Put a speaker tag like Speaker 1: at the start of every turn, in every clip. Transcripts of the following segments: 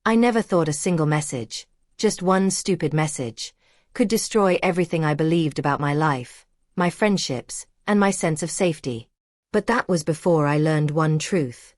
Speaker 1: I never thought a single message, just one stupid message, could destroy everything I believed about my life, my friendships, and my sense of safety. But that was before I learned one truth.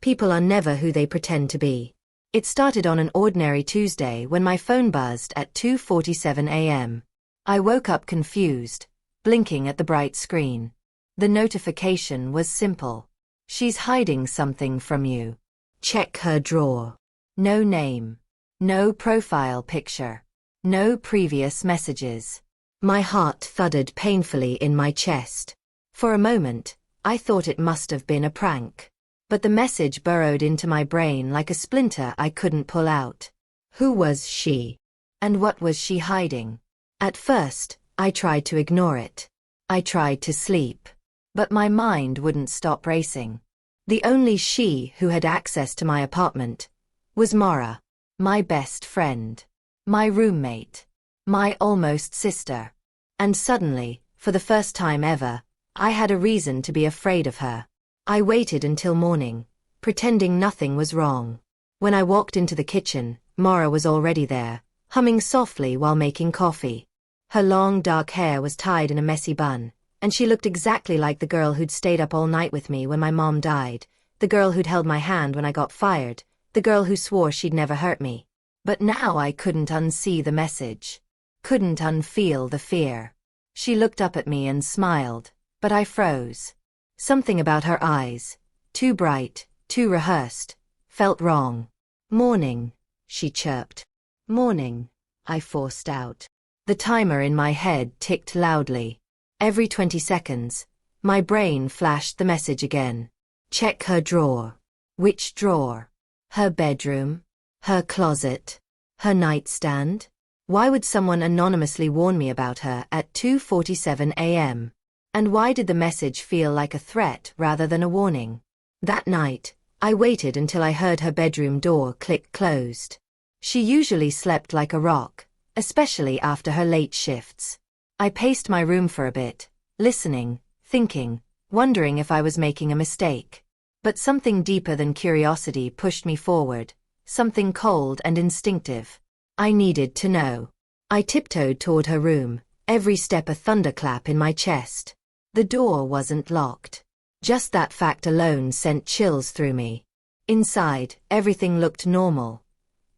Speaker 1: People are never who they pretend to be. It started on an ordinary Tuesday when my phone buzzed at 2:47 a.m. I woke up confused, blinking at the bright screen. The notification was simple. She's hiding something from you. Check her drawer. No name. No profile picture. No previous messages. My heart thudded painfully in my chest. For a moment, I thought it must have been a prank. But the message burrowed into my brain like a splinter I couldn't pull out. Who was she? And what was she hiding? At first, I tried to ignore it. I tried to sleep. But my mind wouldn't stop racing. The only she who had access to my apartment was Mara, my best friend, my roommate, my almost sister. And suddenly, for the first time ever, I had a reason to be afraid of her. I waited until morning, pretending nothing was wrong. When I walked into the kitchen, Mara was already there, humming softly while making coffee. Her long dark hair was tied in a messy bun, and she looked exactly like the girl who'd stayed up all night with me when my mom died, the girl who'd held my hand when I got fired, the girl who swore she'd never hurt me. But now I couldn't unsee the message. Couldn't unfeel the fear. She looked up at me and smiled, but I froze. Something about her eyes, too bright, too rehearsed, felt wrong. "Morning," she chirped. "Morning," I forced out. The timer in my head ticked loudly. Every 20 seconds, my brain flashed the message again. Check her drawer. Which drawer? Her bedroom? Her closet? Her nightstand? Why would someone anonymously warn me about her at 2:47 a.m.? And why did the message feel like a threat rather than a warning? That night, I waited until I heard her bedroom door click closed. She usually slept like a rock, especially after her late shifts. I paced my room for a bit, listening, thinking, wondering if I was making a mistake. But something deeper than curiosity pushed me forward, something cold and instinctive. I needed to know. I tiptoed toward her room, every step a thunderclap in my chest. The door wasn't locked. Just that fact alone sent chills through me. Inside, everything looked normal.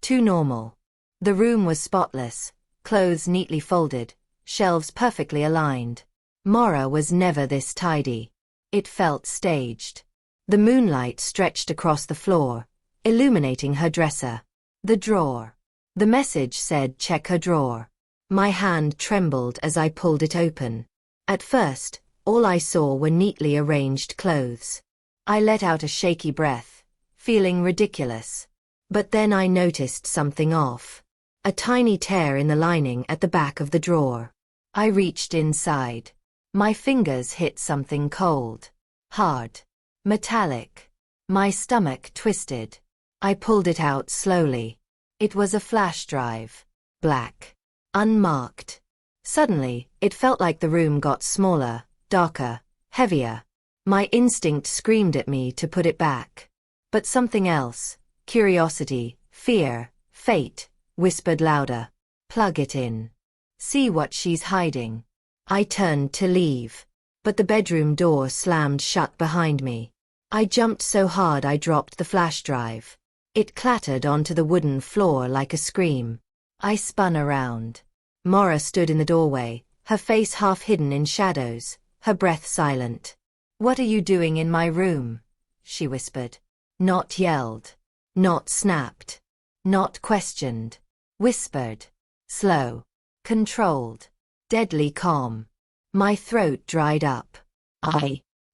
Speaker 1: Too normal. The room was spotless, clothes neatly folded, shelves perfectly aligned. Mara was never this tidy. It felt staged. The moonlight stretched across the floor, illuminating her dresser. The drawer. The message said check her drawer. My hand trembled as I pulled it open. At first, all I saw were neatly arranged clothes. I let out a shaky breath, feeling ridiculous. But then I noticed something off. A tiny tear in the lining at the back of the drawer. I reached inside. My fingers hit something cold. Hard. Metallic. My stomach twisted. I pulled it out slowly. It was a flash drive. Black. Unmarked. Suddenly, it felt like the room got smaller, darker, heavier. My instinct screamed at me to put it back. But something else, curiosity, fear, fate, whispered louder. Plug it in. See what she's hiding. I turned to leave. But the bedroom door slammed shut behind me. I jumped so hard I dropped the flash drive. It clattered onto the wooden floor like a scream. I spun around. Mara stood in the doorway, her face half hidden in shadows, her breath silent. "What are you doing in my room?" she whispered. Not yelled. Not snapped. Not questioned. Whispered. Slow. Controlled. Deadly calm. My throat dried up.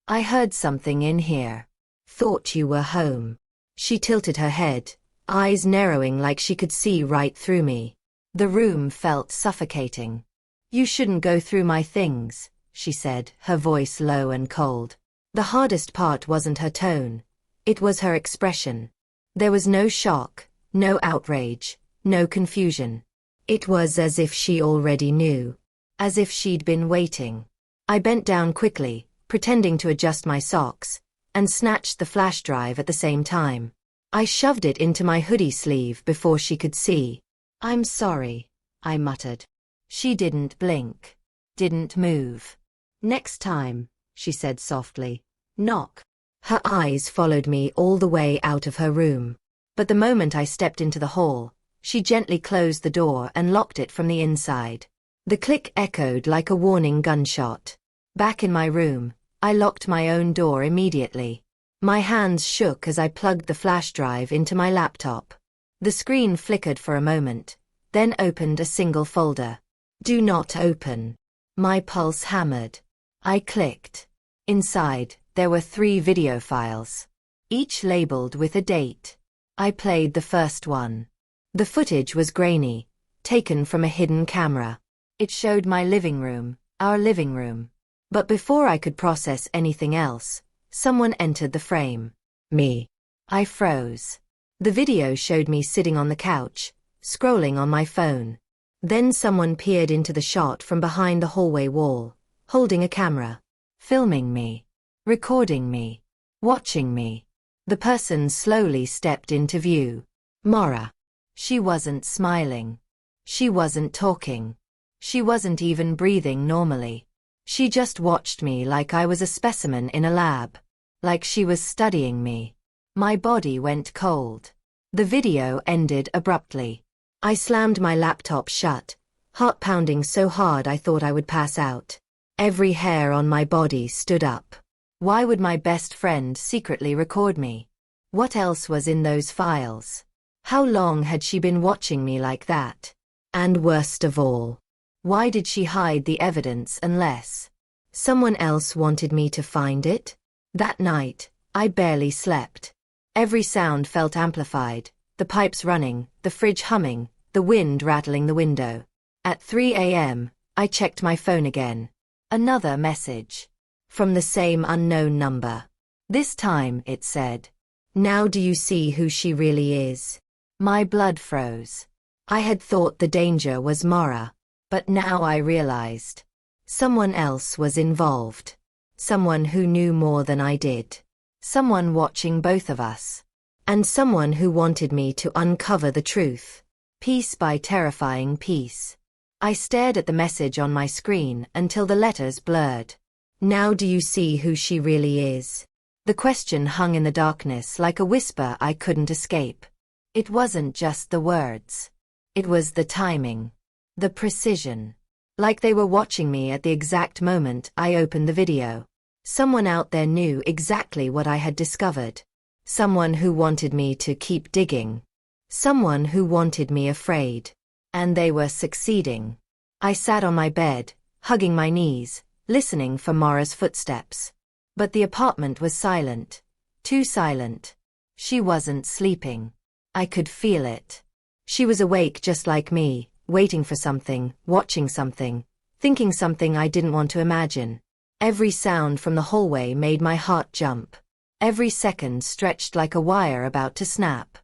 Speaker 1: I heard something in here. Thought you were home. She tilted her head, eyes narrowing like she could see right through me. The room felt suffocating. "You shouldn't go through my things," she said, her voice low and cold. The hardest part wasn't her tone. It was her expression. There was no shock, no outrage, no confusion. It was as if she already knew. As if she'd been waiting. I bent down quickly, pretending to adjust my socks, and snatched the flash drive at the same time. I shoved it into my hoodie sleeve before she could see. "I'm sorry," I muttered. She didn't blink. Didn't move. "Next time," she said softly. "Knock." Her eyes followed me all the way out of her room. But the moment I stepped into the hall, she gently closed the door and locked it from the inside. The click echoed like a warning gunshot. Back in my room, I locked my own door immediately. My hands shook as I plugged the flash drive into my laptop. The screen flickered for a moment, then opened a single folder. "Do not open." My pulse hammered. I clicked. Inside, there were 3 video files, each labeled with a date. I played the first one. The footage was grainy, taken from a hidden camera. It showed my living room, our living room. But before I could process anything else, someone entered the frame. Me. I froze. The video showed me sitting on the couch, scrolling on my phone. Then someone peered into the shot from behind the hallway wall, holding a camera, filming me, recording me, watching me. The person slowly stepped into view. Mara. She wasn't smiling. She wasn't talking. She wasn't even breathing normally. She just watched me like I was a specimen in a lab. Like she was studying me. My body went cold. The video ended abruptly. I slammed my laptop shut, heart pounding so hard I thought I would pass out. Every hair on my body stood up. Why would my best friend secretly record me? What else was in those files? How long had she been watching me like that? And worst of all, why did she hide the evidence unless someone else wanted me to find it? That night, I barely slept. Every sound felt amplified, the pipes running, the fridge humming, the wind rattling the window. At 3 a.m., I checked my phone again. Another message. From the same unknown number. This time, it said, "Now do you see who she really is?" My blood froze. I had thought the danger was Mara, but now I realized. Someone else was involved. Someone who knew more than I did. Someone watching both of us. And someone who wanted me to uncover the truth. Piece by terrifying piece. I stared at the message on my screen until the letters blurred. Now do you see who she really is? The question hung in the darkness like a whisper I couldn't escape. It wasn't just the words. It was the timing. The precision. Like they were watching me at the exact moment I opened the video. Someone out there knew exactly what I had discovered. Someone who wanted me to keep digging. Someone who wanted me afraid. And they were succeeding. I sat on my bed, hugging my knees, listening for Mara's footsteps. But the apartment was silent. Too silent. She wasn't sleeping. I could feel it. She was awake just like me, waiting for something, watching something, thinking something I didn't want to imagine. Every sound from the hallway made my heart jump. Every second stretched like a wire about to snap.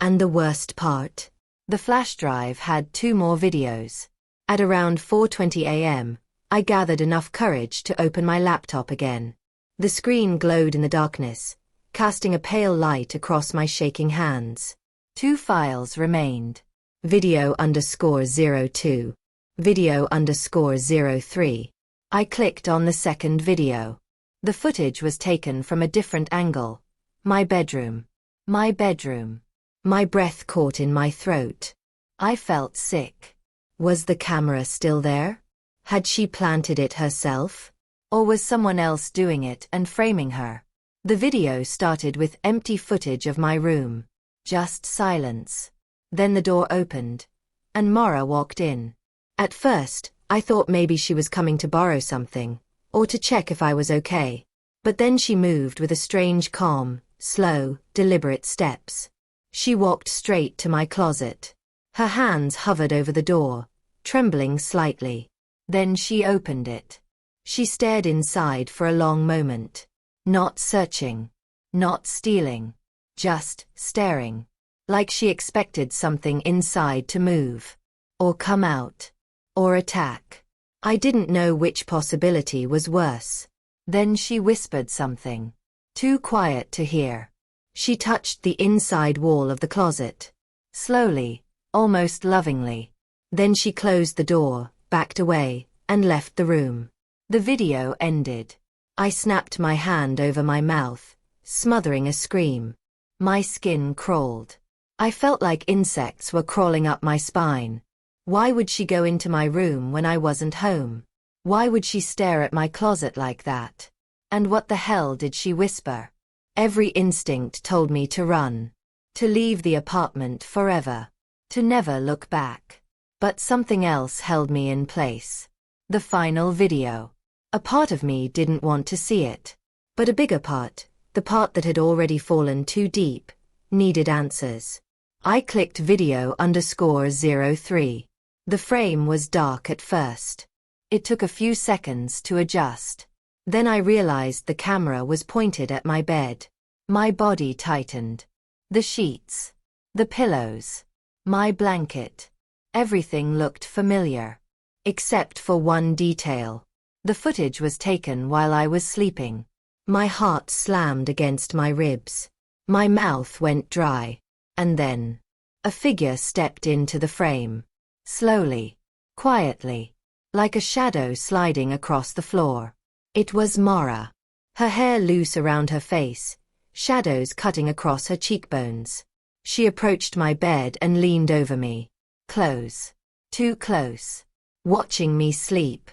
Speaker 1: And the worst part? The flash drive had 2 more videos. At around 4:20 a.m., I gathered enough courage to open my laptop again. The screen glowed in the darkness, casting a pale light across my shaking hands. 2 files remained. Video_02. Video_03. I clicked on the second video. The footage was taken from a different angle. My bedroom. My bedroom. My breath caught in my throat. I felt sick. Was the camera still there? Had she planted it herself? Or was someone else doing it and framing her? The video started with empty footage of my room. Just silence. Then the door opened, and Mara walked in. At first, I thought maybe she was coming to borrow something, or to check if I was okay. But then she moved with a strange calm, slow, deliberate steps. She walked straight to my closet. Her hands hovered over the door, trembling slightly. Then she opened it. She stared inside for a long moment. Not searching. Not stealing. Just staring. Like she expected something inside to move. Or come out. Or attack. I didn't know which possibility was worse. Then she whispered something. Too quiet to hear. She touched the inside wall of the closet. Slowly, almost lovingly. Then she closed the door, backed away, and left the room. The video ended. I snapped my hand over my mouth, smothering a scream. My skin crawled. I felt like insects were crawling up my spine. Why would she go into my room when I wasn't home? Why would she stare at my closet like that? And what the hell did she whisper? Every instinct told me to run. To leave the apartment forever. To never look back. But something else held me in place. The final video. A part of me didn't want to see it. But a bigger part, the part that had already fallen too deep, needed answers. I clicked video_03. The frame was dark at first. It took a few seconds to adjust. Then I realized the camera was pointed at my bed. My body tightened. The sheets. The pillows. My blanket. Everything looked familiar. Except for one detail. The footage was taken while I was sleeping. My heart slammed against my ribs. My mouth went dry. And then, a figure stepped into the frame. Slowly. Quietly. Like a shadow sliding across the floor. It was Mara. Her hair loose around her face, shadows cutting across her cheekbones. She approached my bed and leaned over me. Close. Too close. Watching me sleep.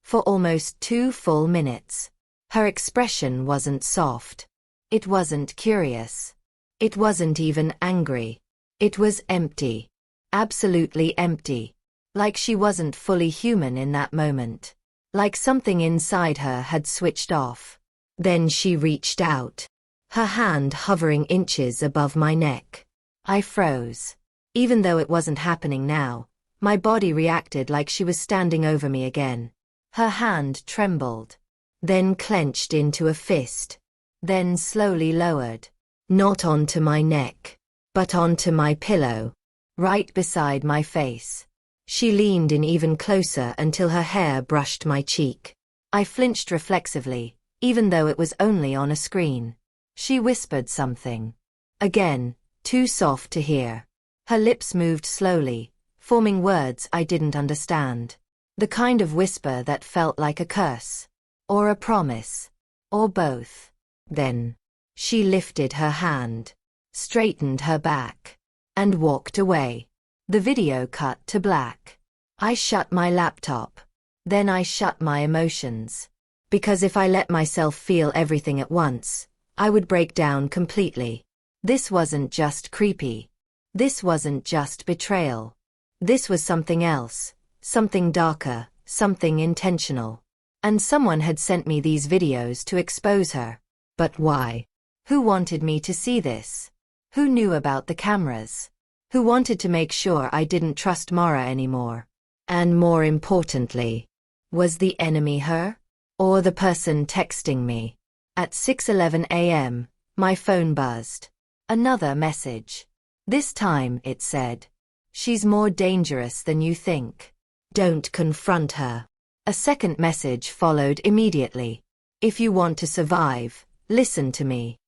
Speaker 1: For almost 2 full minutes. Her expression wasn't soft. It wasn't curious. It wasn't even angry. It was empty. Absolutely empty. Like she wasn't fully human in that moment. Like something inside her had switched off. Then she reached out. Her hand hovering inches above my neck. I froze. Even though it wasn't happening now, my body reacted like she was standing over me again. Her hand trembled. Then clenched into a fist. Then slowly lowered. Not onto my neck, but onto my pillow. Right beside my face. She leaned in even closer until her hair brushed my cheek. I flinched reflexively, even though it was only on a screen. She whispered something. Again, too soft to hear. Her lips moved slowly, forming words I didn't understand. The kind of whisper that felt like a curse. Or a promise. Or both. Then, she lifted her hand. Straightened her back. And walked away. The video cut to black. I shut my laptop. Then I shut my emotions. Because if I let myself feel everything at once, I would break down completely. This wasn't just creepy. This wasn't just betrayal. This was something else. Something darker, something intentional. And someone had sent me these videos to expose her. But why? Who wanted me to see this? Who knew about the cameras? Who wanted to make sure I didn't trust Mara anymore? And more importantly, was the enemy her? Or the person texting me? At 6:11 a.m., my phone buzzed. Another message. This time it said, "She's more dangerous than you think. Don't confront her." A second message followed immediately. "If you want to survive, listen to me."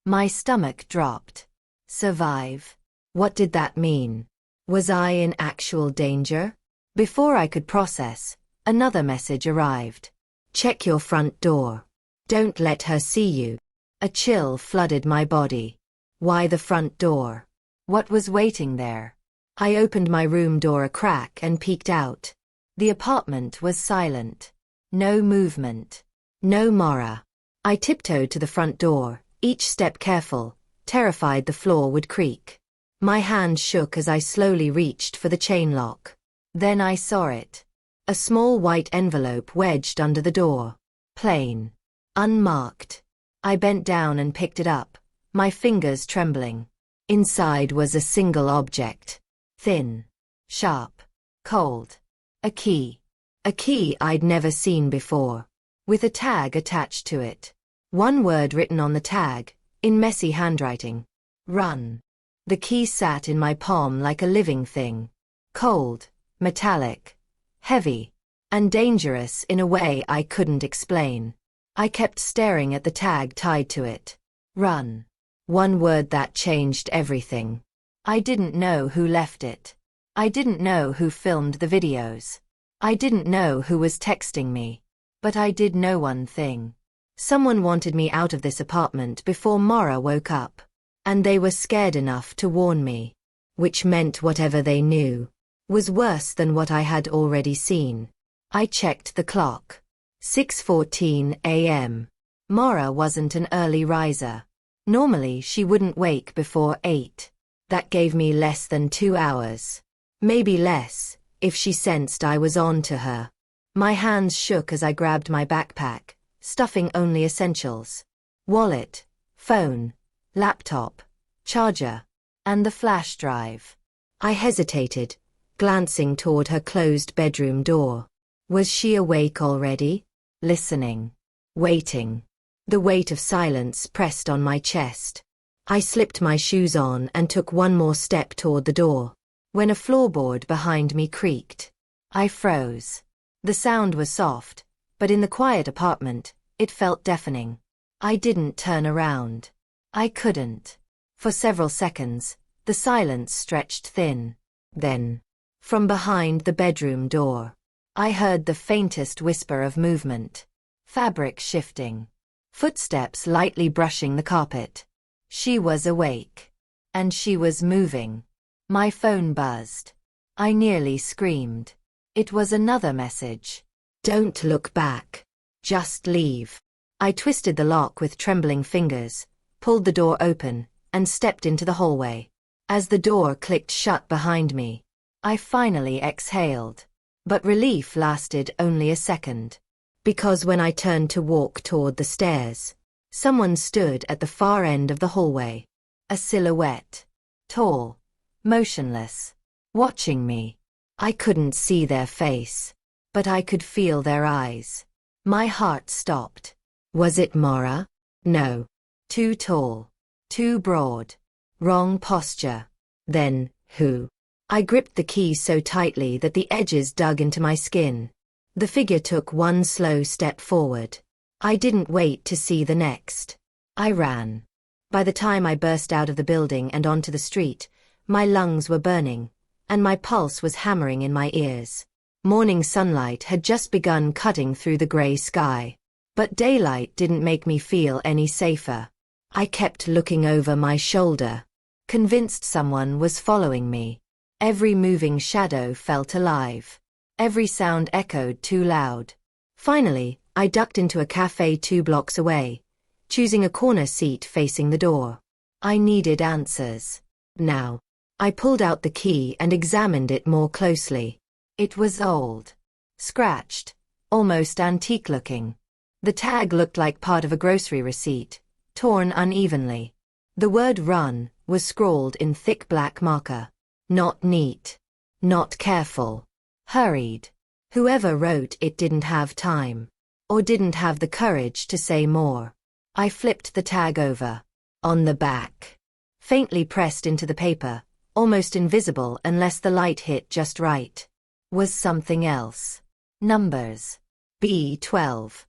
Speaker 1: My stomach dropped. Survive? What did that mean? Was I in actual danger? Before I could process, another message arrived. "Check your front door. Don't let her see you." A chill flooded my body. Why the front door? What was waiting there? I opened my room door a crack and peeked out. The apartment was silent. No movement. No Mara. I tiptoed to the front door, each step careful, terrified the floor would creak. My hand shook as I slowly reached for the chain lock. Then I saw it. A small white envelope wedged under the door. Plain. Unmarked. I bent down and picked it up, my fingers trembling. Inside was a single object. Thin. Sharp. Cold. A key. A key I'd never seen before. With a tag attached to it. One word written on the tag, in messy handwriting. Run. The key sat in my palm like a living thing. Cold, metallic, heavy, and dangerous in a way I couldn't explain. I kept staring at the tag tied to it. Run. One word that changed everything. I didn't know who left it. I didn't know who filmed the videos. I didn't know who was texting me. But I did know one thing. Someone wanted me out of this apartment before Mara woke up. And they were scared enough to warn me. Which meant whatever they knew was worse than what I had already seen. I checked the clock. 6:14 a.m. Mara wasn't an early riser. Normally she wouldn't wake before 8. That gave me less than 2 hours. Maybe less, if she sensed I was on to her. My hands shook as I grabbed my backpack, stuffing only essentials. Wallet, phone, laptop, charger, and the flash drive. I hesitated, glancing toward her closed bedroom door. Was she awake already? Listening. Waiting. The weight of silence pressed on my chest. I slipped my shoes on and took one more step toward the door, when a floorboard behind me creaked. I froze. The sound was soft, but in the quiet apartment, it felt deafening. I didn't turn around. I couldn't. For several seconds, the silence stretched thin. Then, from behind the bedroom door, I heard the faintest whisper of movement. Fabric shifting. Footsteps lightly brushing the carpet. She was awake. And she was moving. My phone buzzed. I nearly screamed. It was another message. Don't look back. Just leave. I twisted the lock with trembling fingers, pulled the door open, and stepped into the hallway. As the door clicked shut behind me, I finally exhaled. But relief lasted only a second. Because when I turned to walk toward the stairs, someone stood at the far end of the hallway. A silhouette. Tall. Motionless. Watching me. I couldn't see their face, but I could feel their eyes. My heart stopped. Was it Mara? No. Too tall. Too broad. Wrong posture. Then, who? I gripped the key so tightly that the edges dug into my skin. The figure took one slow step forward. I didn't wait to see the next. I ran. By the time I burst out of the building and onto the street, my lungs were burning, and my pulse was hammering in my ears. Morning sunlight had just begun cutting through the gray sky. But daylight didn't make me feel any safer. I kept looking over my shoulder, convinced someone was following me. Every moving shadow felt alive. Every sound echoed too loud. Finally, I ducked into a cafe 2 blocks away, choosing a corner seat facing the door. I needed answers. Now. I pulled out the key and examined it more closely. It was old. Scratched. Almost antique-looking. The tag looked like part of a grocery receipt, torn unevenly. The word "run" was scrawled in thick black marker. Not neat. Not careful. Hurried. Whoever wrote it didn't have time. Or didn't have the courage to say more. I flipped the tag over. On the back, faintly pressed into the paper, almost invisible unless the light hit just right, was something else. Numbers. B12.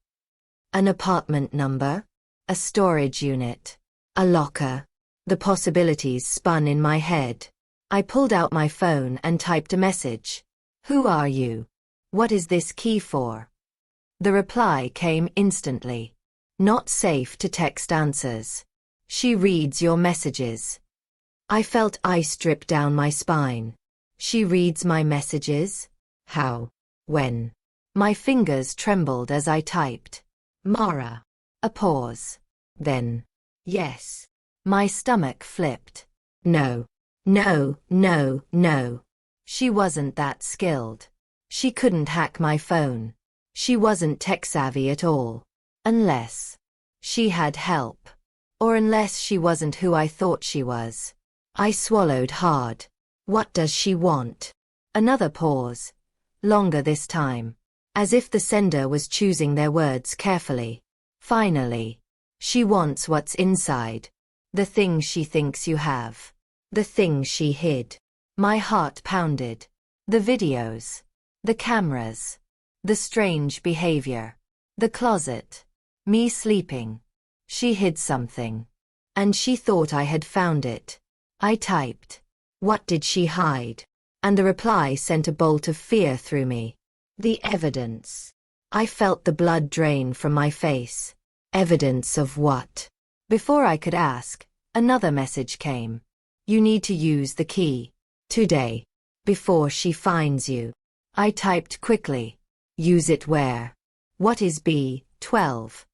Speaker 1: An apartment number? A storage unit? A locker? The possibilities spun in my head. I pulled out my phone and typed a message. Who are you? What is this key for? The reply came instantly. Not safe to text answers. She reads your messages. I felt ice drip down my spine. She reads my messages? How? When? My fingers trembled as I typed. Mara. A pause. Then. Yes. My stomach flipped. No. No, no, no. She wasn't that skilled. She couldn't hack my phone. She wasn't tech-savvy at all. Unless she had help. Or unless she wasn't who I thought she was. I swallowed hard. What does she want? Another pause. Longer this time. As if the sender was choosing their words carefully. Finally. She wants what's inside. The thing she thinks you have. The thing she hid. My heart pounded. The videos. The cameras. The strange behavior. The closet. Me sleeping. She hid something. And she thought I had found it. I typed, "What did she hide?" And the reply sent a bolt of fear through me. The evidence. I felt the blood drain from my face. Evidence of what? Before I could ask, another message came. You need to use the key. Today. Before she finds you. I typed quickly. Use it where? What is B12?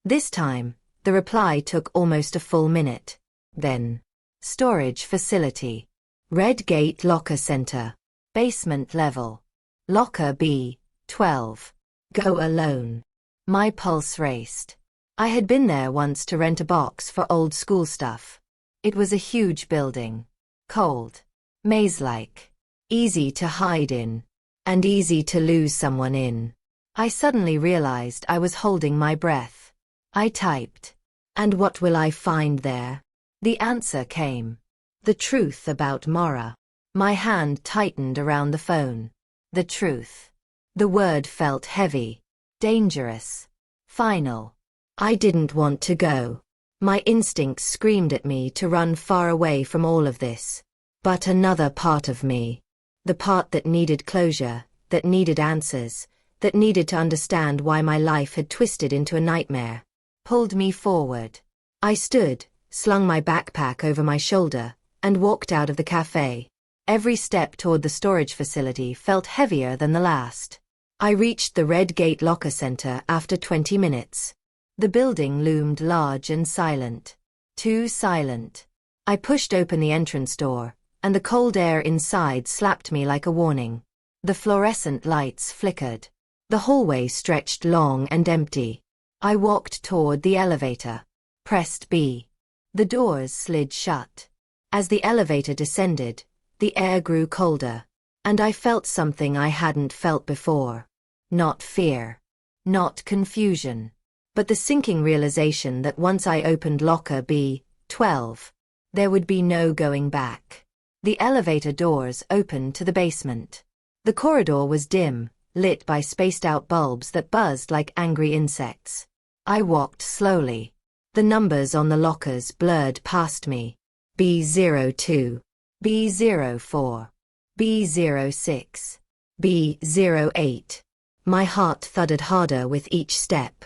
Speaker 1: This time, the reply took almost a full minute. Then. Storage facility. Red Gate Locker Center. Basement level. Locker B12. Go alone. My pulse raced. I had been there once to rent a box for old school stuff. It was a huge building. Cold. Maze-like. Easy to hide in. And easy to lose someone in. I suddenly realized I was holding my breath. I typed. And what will I find there? The answer came. The truth about Mara. My hand tightened around the phone. The truth. The word felt heavy. Dangerous. Final. I didn't want to go. My instincts screamed at me to run far away from all of this. But another part of me. The part that needed closure, that needed answers, that needed to understand why my life had twisted into a nightmare, pulled me forward. I stood, slung my backpack over my shoulder, and walked out of the cafe. Every step toward the storage facility felt heavier than the last. I reached the Red Gate Locker Center after 20 minutes. The building loomed large and silent. Too silent. I pushed open the entrance door, and the cold air inside slapped me like a warning. The fluorescent lights flickered. The hallway stretched long and empty. I walked toward the elevator. Pressed B. The doors slid shut. As the elevator descended, the air grew colder, and I felt something I hadn't felt before. Not fear. Not confusion. But the sinking realization that once I opened locker B12, there would be no going back. The elevator doors opened to the basement. The corridor was dim, lit by spaced-out bulbs that buzzed like angry insects. I walked slowly. The numbers on the lockers blurred past me. B02, B04, B06, B08. My heart thudded harder with each step.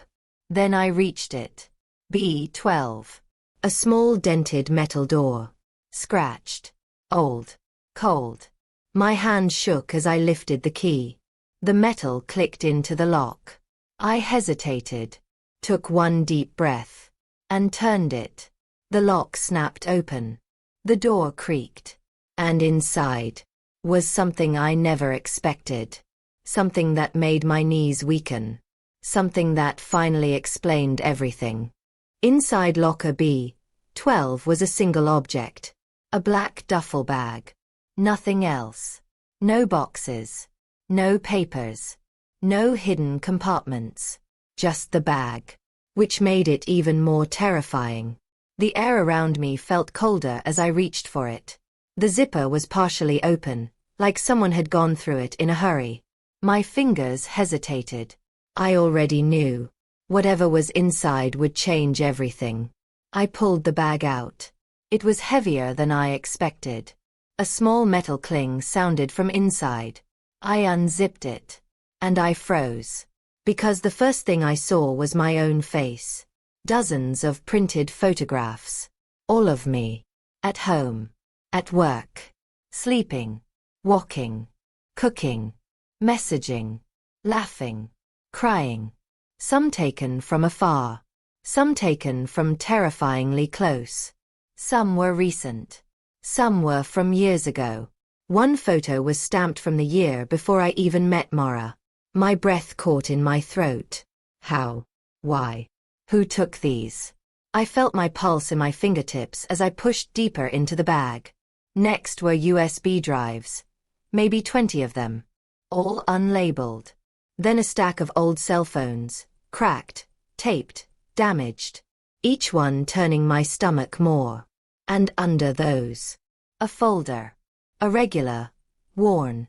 Speaker 1: Then I reached it. B12. A small dented metal door. Scratched. Old. Cold. My hand shook as I lifted the key. The metal clicked into the lock. I hesitated. Took one deep breath. And turned it. The lock snapped open. The door creaked. And inside was something I never expected. Something that made my knees weaken. Something that finally explained everything. Inside locker B12 was a single object. A black duffel bag. Nothing else. No boxes. No papers. No hidden compartments. Just the bag. Which made it even more terrifying. The air around me felt colder as I reached for it. The zipper was partially open, like someone had gone through it in a hurry. My fingers hesitated. I already knew. Whatever was inside would change everything. I pulled the bag out. It was heavier than I expected. A small metal cling sounded from inside. I unzipped it. And I froze. Because the first thing I saw was my own face. Dozens of printed photographs. All of me. At home. At work. Sleeping. Walking. Cooking. Messaging. Laughing. Crying. Some taken from afar. Some taken from terrifyingly close. Some were recent. Some were from years ago. One photo was stamped from the year before I even met Mara. My breath caught in my throat. How? Why? Who took these? I felt my pulse in my fingertips as I pushed deeper into the bag. Next were USB drives. Maybe 20 of them. All unlabeled. Then a stack of old cell phones, cracked, taped, damaged. Each one turning my stomach more. And under those, a folder. A regular, worn,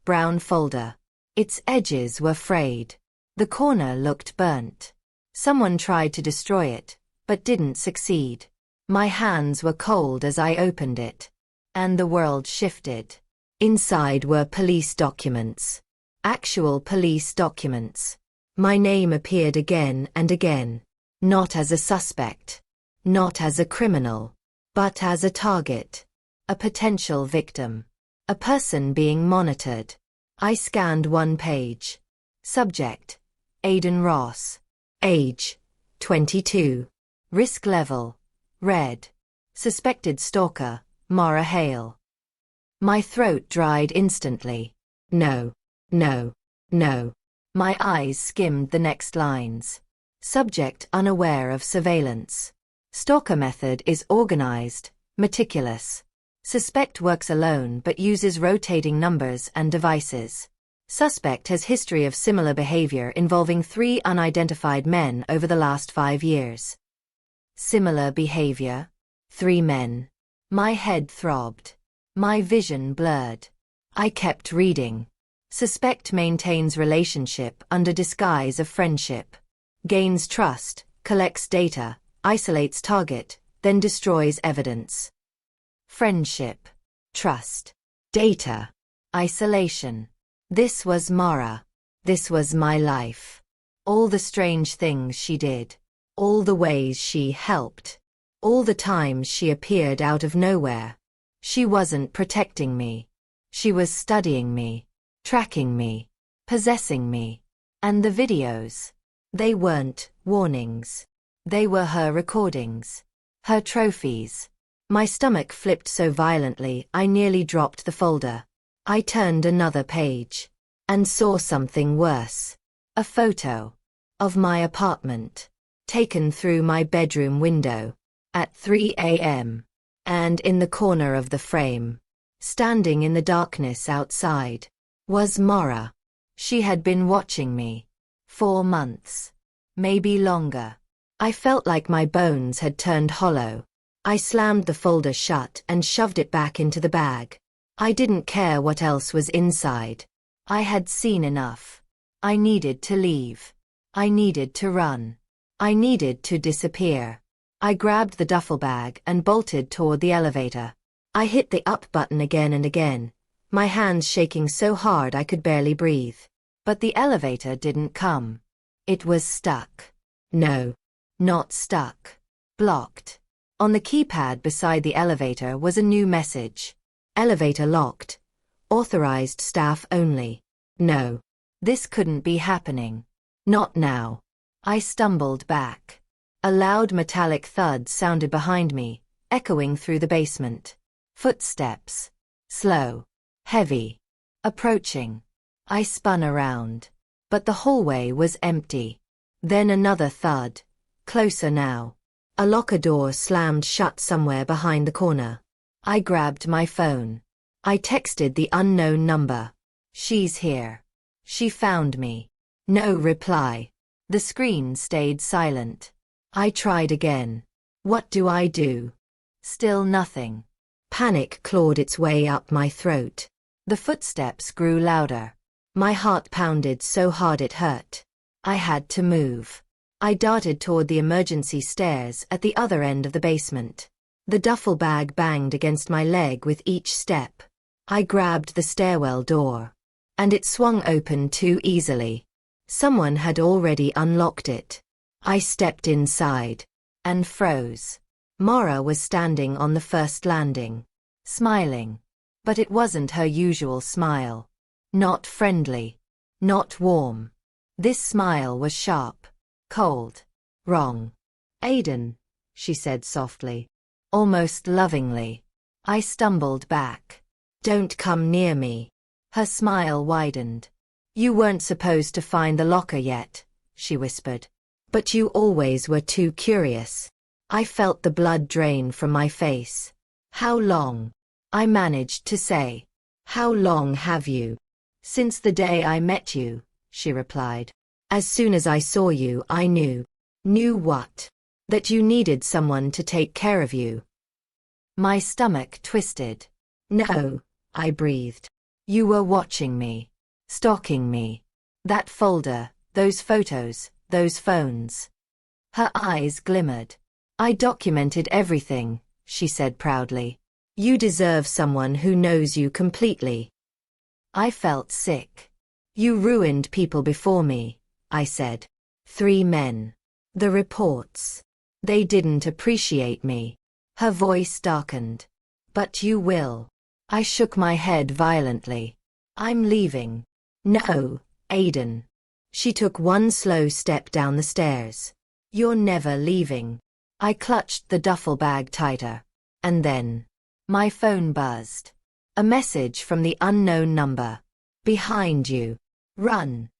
Speaker 1: brown folder. Its edges were frayed. The corner looked burnt. Someone tried to destroy it, but didn't succeed. My hands were cold as I opened it. And the world shifted. Inside were police documents. Actual police documents. My name appeared again and again. Not as a suspect. Not as a criminal. But as a target. A potential victim. A person being monitored. I scanned one page. Subject: Aidan Ross. Age: 22. Risk level: red. Suspected stalker: Mara Hale. My throat dried instantly. No. No. No. My eyes skimmed the next lines. Subject unaware of surveillance. Stalker method is organized, meticulous. Suspect works alone but uses rotating numbers and devices. Suspect has history of similar behavior involving 3 unidentified men over the last 5 years. Similar behavior? 3 men. My head throbbed. My vision blurred. I kept reading. Suspect maintains relationship under disguise of friendship. Gains trust, collects data, isolates target, then destroys evidence. Friendship. Trust. Data. Isolation. This was Mara. This was my life. All the strange things she did. All the ways she helped. All the times she appeared out of nowhere. She wasn't protecting me. She was studying me. Tracking me. Possessing me. And the videos. They weren't warnings. They were her recordings. Her trophies. My stomach flipped so violently I nearly dropped the folder. I turned another page. And saw something worse. A photo. Of my apartment. Taken through my bedroom window. At 3 a.m. And in the corner of the frame, standing in the darkness outside, was Mara. She had been watching me. 4 months. Maybe longer. I felt like my bones had turned hollow. I slammed the folder shut and shoved it back into the bag. I didn't care what else was inside. I had seen enough. I needed to leave. I needed to run. I needed to disappear. I grabbed the duffel bag and bolted toward the elevator. I hit the up button again and again, my hands shaking so hard I could barely breathe. But the elevator didn't come. It was stuck. No. Not stuck. Blocked. On the keypad beside the elevator was a new message. Elevator locked. Authorized staff only. No. This couldn't be happening. Not now. I stumbled back. A loud metallic thud sounded behind me, echoing through the basement. Footsteps. Slow. Heavy. Approaching. I spun around. But the hallway was empty. Then another thud. Closer now. A locker door slammed shut somewhere behind the corner. I grabbed my phone. I texted the unknown number. She's here. She found me. No reply. The screen stayed silent. I tried again. What do I do? Still nothing. Panic clawed its way up my throat. The footsteps grew louder. My heart pounded so hard it hurt. I had to move. I darted toward the emergency stairs at the other end of the basement. The duffel bag banged against my leg with each step. I grabbed the stairwell door. And it swung open too easily. Someone had already unlocked it. I stepped inside. And froze. Mara was standing on the first landing. Smiling. But it wasn't her usual smile. Not friendly. Not warm. This smile was sharp. Cold. Wrong. Aidan, she said softly. Almost lovingly. I stumbled back. Don't come near me. Her smile widened. You weren't supposed to find the locker yet, she whispered. But you always were too curious. I felt the blood drain from my face. How long? I managed to say. How long have you? Since the day I met you, she replied. As soon as I saw you, I knew. Knew what? That you needed someone to take care of you. My stomach twisted. No, I breathed. You were watching me. Stalking me. That folder, those photos, those phones. Her eyes glimmered. I documented everything, she said proudly. You deserve someone who knows you completely. I felt sick. You ruined people before me, I said. 3 men. The reports. They didn't appreciate me. Her voice darkened. But you will. I shook my head violently. I'm leaving. No, Aiden. She took one slow step down the stairs. You're never leaving. I clutched the duffel bag tighter. And then, my phone buzzed. A message from the unknown number. Behind you. Run.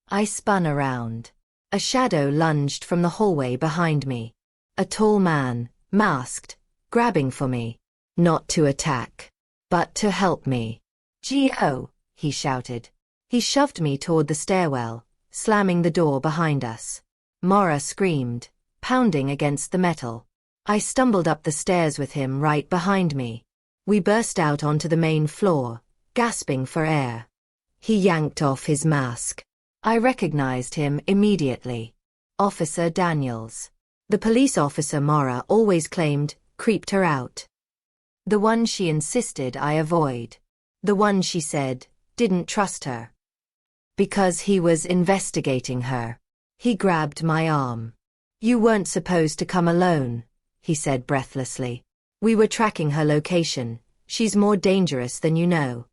Speaker 1: I spun around. A shadow lunged from the hallway behind me. A tall man, masked, grabbing for me. Not to attack, but to help me. Gio, he shouted. He shoved me toward the stairwell, slamming the door behind us. Mara screamed, pounding against the metal. I stumbled up the stairs with him right behind me. We burst out onto the main floor, gasping for air. He yanked off his mask. I recognized him immediately. Officer Daniels. The police officer Mara always claimed creeped her out. The one she insisted I avoid. The one she said didn't trust her. Because he was investigating her. He grabbed my arm. You weren't supposed to come alone, he said breathlessly. We were tracking her location. She's more dangerous than you know.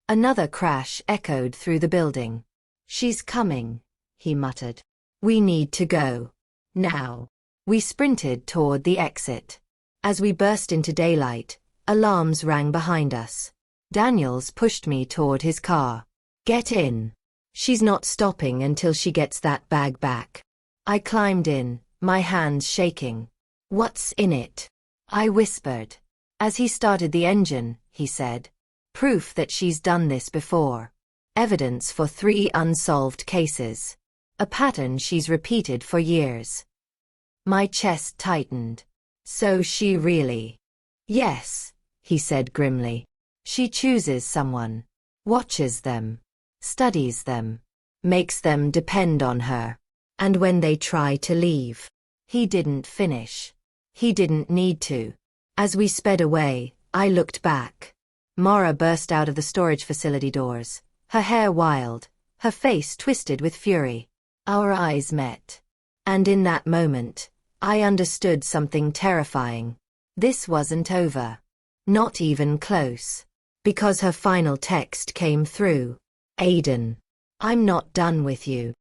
Speaker 1: Another crash echoed through the building. She's coming, he muttered. We need to go. Now. We sprinted toward the exit. As we burst into daylight, alarms rang behind us. Daniels pushed me toward his car. Get in. She's not stopping until she gets that bag back. I climbed in, my hands shaking. What's in it? I whispered. As he started the engine, he said. Proof that she's done this before. Evidence for 3 unsolved cases. A pattern she's repeated for years. My chest tightened. So she really... Yes, he said grimly. She chooses someone. Watches them. Studies them. Makes them depend on her. And when they try to leave. He didn't finish. He didn't need to. As we sped away, I looked back. Mara burst out of the storage facility doors, her hair wild, her face twisted with fury. Our eyes met. And in that moment, I understood something terrifying. This wasn't over. Not even close. Because her final text came through. Aiden. I'm not done with you.